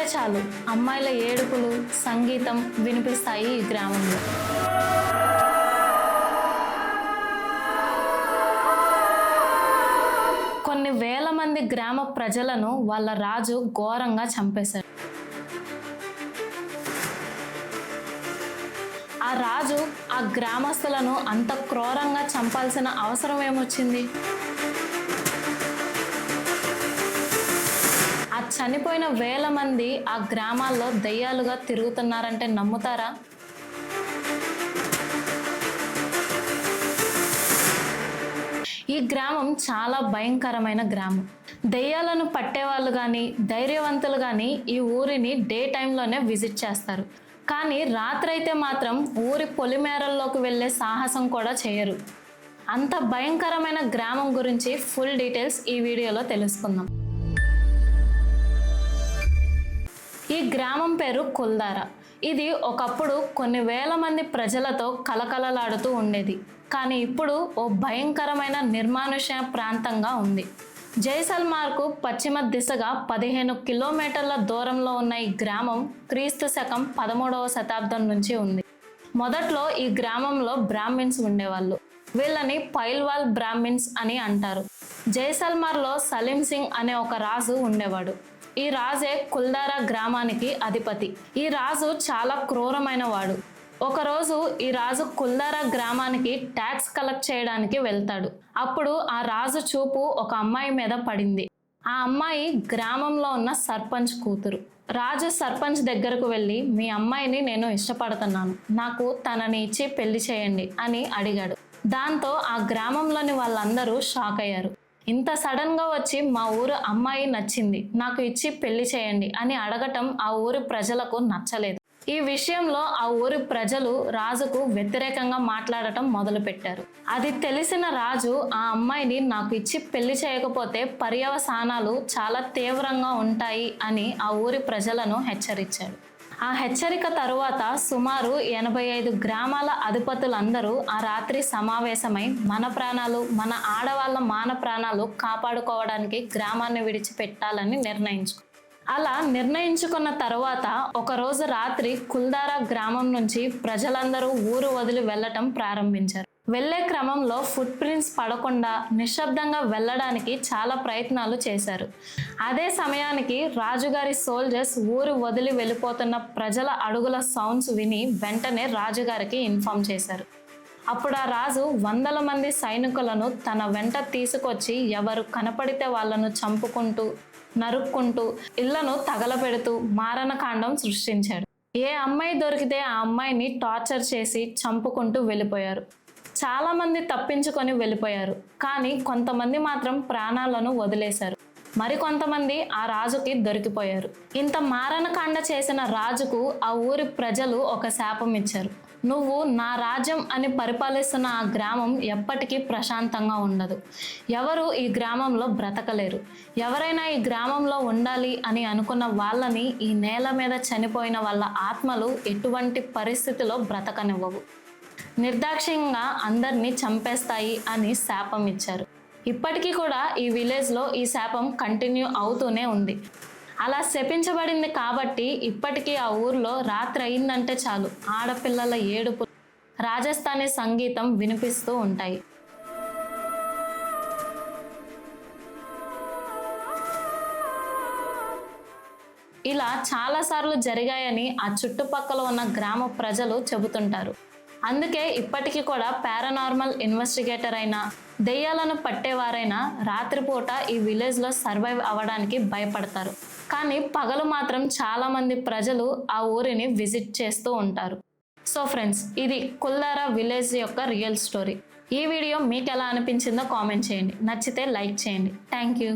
అంటే చాలు అమ్మాయిల ఏడుపులు, సంగీతం వినిపిస్తాయి ఈ గ్రామంలో. కొన్ని వేల మంది గ్రామ ప్రజలను వాళ్ళ రాజు ఘోరంగా చంపేశాడు. ఆ రాజు ఆ గ్రామస్తులను అంత క్రూరంగా చంపాల్సిన అవసరం ఏమొచ్చింది? ఆ చనిపోయిన వేల మంది ఆ గ్రామాల్లో దయ్యాలుగా తిరుగుతున్నారంటే నమ్ముతారా? ఈ గ్రామం చాలా భయంకరమైన గ్రామం. దయ్యాలను పట్టేవాళ్ళు కానీ, ధైర్యవంతులు కానీ ఈ ఊరిని డే టైంలోనే విజిట్ చేస్తారు. కానీ రాత్రి అయితే మాత్రం ఊరి పొలిమేరల్లోకి వెళ్ళే సాహసం కూడా చేయరు. అంత భయంకరమైన గ్రామం గురించి ఫుల్ డీటెయిల్స్ ఈ వీడియోలో తెలుసుకుందాం. ఈ గ్రామం పేరు కుల్దార. ఇది ఒకప్పుడు కొన్ని వేల మంది ప్రజలతో కలకలలాడుతూ ఉండేది. కానీ ఇప్పుడు ఓ భయంకరమైన నిర్మానుష్య ప్రాంతంగా ఉంది. జైసల్మార్కు పశ్చిమ దిశగా 15 కిలోమీటర్ల దూరంలో ఉన్న ఈ గ్రామం క్రీస్తు శకం 13వ శతాబ్దం నుంచి ఉంది. మొదట్లో ఈ గ్రామంలో బ్రాహ్మిన్స్ ఉండేవాళ్ళు. వీళ్ళని పైల్వాల్ బ్రాహ్మిన్స్ అని అంటారు. జైసల్మార్లో సలీం సింగ్ అనే ఒక రాజు ఉండేవాడు. ఈ రాజే కుల్దారా గ్రామానికి అధిపతి. ఈ రాజు చాలా క్రూరమైన వాడు. ఒకరోజు ఈ రాజు కుల్దారా గ్రామానికి ట్యాక్స్ కలెక్ట్ చేయడానికి వెళ్తాడు. అప్పుడు ఆ రాజు చూపు ఒక అమ్మాయి మీద పడింది. ఆ అమ్మాయి గ్రామంలో ఉన్న సర్పంచ్ కూతురు. రాజు సర్పంచ్ దగ్గరకు వెళ్ళి, మీ అమ్మాయిని నేను ఇష్టపడుతున్నాను, నాకు తనని ఇచ్చి పెళ్లి చేయండి అని అడిగాడు. దాంతో ఆ గ్రామంలోని వాళ్ళందరూ షాక్ అయ్యారు. ఇంత సడన్ గా వచ్చి మా ఊరు అమ్మాయి నచ్చింది, నాకు ఇచ్చి పెళ్లి చేయండి అని అడగటం ఆ ఊరి ప్రజలకు నచ్చలేదు. ఈ విషయంలో ఆ ఊరి ప్రజలు రాజుకు వ్యతిరేకంగా మాట్లాడటం మొదలుపెట్టారు. అది తెలిసిన రాజు ఆ అమ్మాయిని నాకు ఇచ్చి పెళ్లి చేయకపోతే పర్యవసానాలు చాలా తీవ్రంగా ఉంటాయి అని ఆ ఊరి ప్రజలను హెచ్చరించాడు. ఆ హెచ్చరిక తరువాత సుమారు 85 గ్రామాల అధిపతులందరూ ఆ రాత్రి సమావేశమై మన ప్రాణాలు, మన ఆడవాళ్ళ మాన ప్రాణాలు కాపాడుకోవడానికి గ్రామాన్ని విడిచిపెట్టాలని నిర్ణయించుకున్నారు. అలా నిర్ణయించుకున్న తర్వాత ఒకరోజు రాత్రి కుల్దారా గ్రామం నుంచి ప్రజలందరూ ఊరు వదిలి వెళ్ళటం ప్రారంభించారు. వెళ్లే క్రమంలో ఫుట్ ప్రింట్స్ పడకుండా నిశ్శబ్దంగా వెళ్ళడానికి చాలా ప్రయత్నాలు చేశారు. అదే సమయానికి రాజుగారి సోల్జర్స్ ఊరు వదిలి వెళ్ళిపోతున్న ప్రజల అడుగుల సౌండ్స్ విని వెంటనే రాజుగారికి ఇన్ఫార్మ్ చేశారు. అప్పుడు ఆ రాజు వందల మంది సైనికులను తన వెంట తీసుకొచ్చి ఎవరు కనపడితే వాళ్ళను చంపుకుంటూ, నరుక్కుంటూ, ఇళ్లను తగలపెడుతూ మారణకాండం సృష్టించాడు. ఏ అమ్మాయి దొరికితే ఆ అమ్మాయిని టార్చర్ చేసి చంపుకుంటూ వెళ్ళిపోయారు. చాలా మంది తప్పించుకొని వెళ్ళిపోయారు. కానీ కొంతమంది మాత్రం ప్రాణాలను వదిలేశారు. మరికొంతమంది ఆ రాజుకి దొరికిపోయారు. ఇంత మారణకాండ చేసిన రాజుకు ఆ ఊరి ప్రజలు ఒక శాపం ఇచ్చారు. నువ్వు నా రాజ్యం అని పరిపాలిస్తున్న ఆ గ్రామం ఎప్పటికీ ప్రశాంతంగా ఉండదు. ఎవరు ఈ గ్రామంలో బ్రతకలేరు. ఎవరైనా ఈ గ్రామంలో ఉండాలి అని అనుకున్న వాళ్ళని ఈ నేల మీద చనిపోయిన వాళ్ళ ఆత్మలు ఎటువంటి పరిస్థితిలో బ్రతకనివ్వవు. నిర్దాక్షిణ్యంగా అందరినీ చంపేస్తాయి అని శాపం ఇచ్చారు. ఇప్పటికీ కూడా ఈ విలేజ్లో ఈ శాపం కంటిన్యూ అవుతూనే ఉంది. అలా శపించబడింది కాబట్టి ఇప్పటికీ ఆ ఊర్లో రాత్రి అయిందంటే చాలు ఆడపిల్లల ఏడుపు, రాజస్థానీ సంగీతం వినిపిస్తూ ఉంటాయి. ఇలా చాలాసార్లు జరిగాయని ఆ చుట్టుపక్కల ఉన్న గ్రామ ప్రజలు చెబుతుంటారు. అందుకే ఇప్పటికీ కూడా పారానార్మల్ ఇన్వెస్టిగేటర్ అయినా, దెయ్యాలను పట్టేవారైనా రాత్రిపూట ఈ విలేజ్లో సర్వైవ్ అవ్వడానికి భయపడతారు. కానీ పగలు మాత్రం చాలామంది ప్రజలు ఆ ఊరిని విజిట్ చేస్తూ ఉంటారు. సో ఫ్రెండ్స్, ఇది కుల్దారా విలేజ్ యొక్క రియల్ స్టోరీ. ఈ వీడియో మీకు ఎలా అనిపించిందో కామెంట్ చేయండి. నచ్చితే లైక్ చేయండి. Thank you.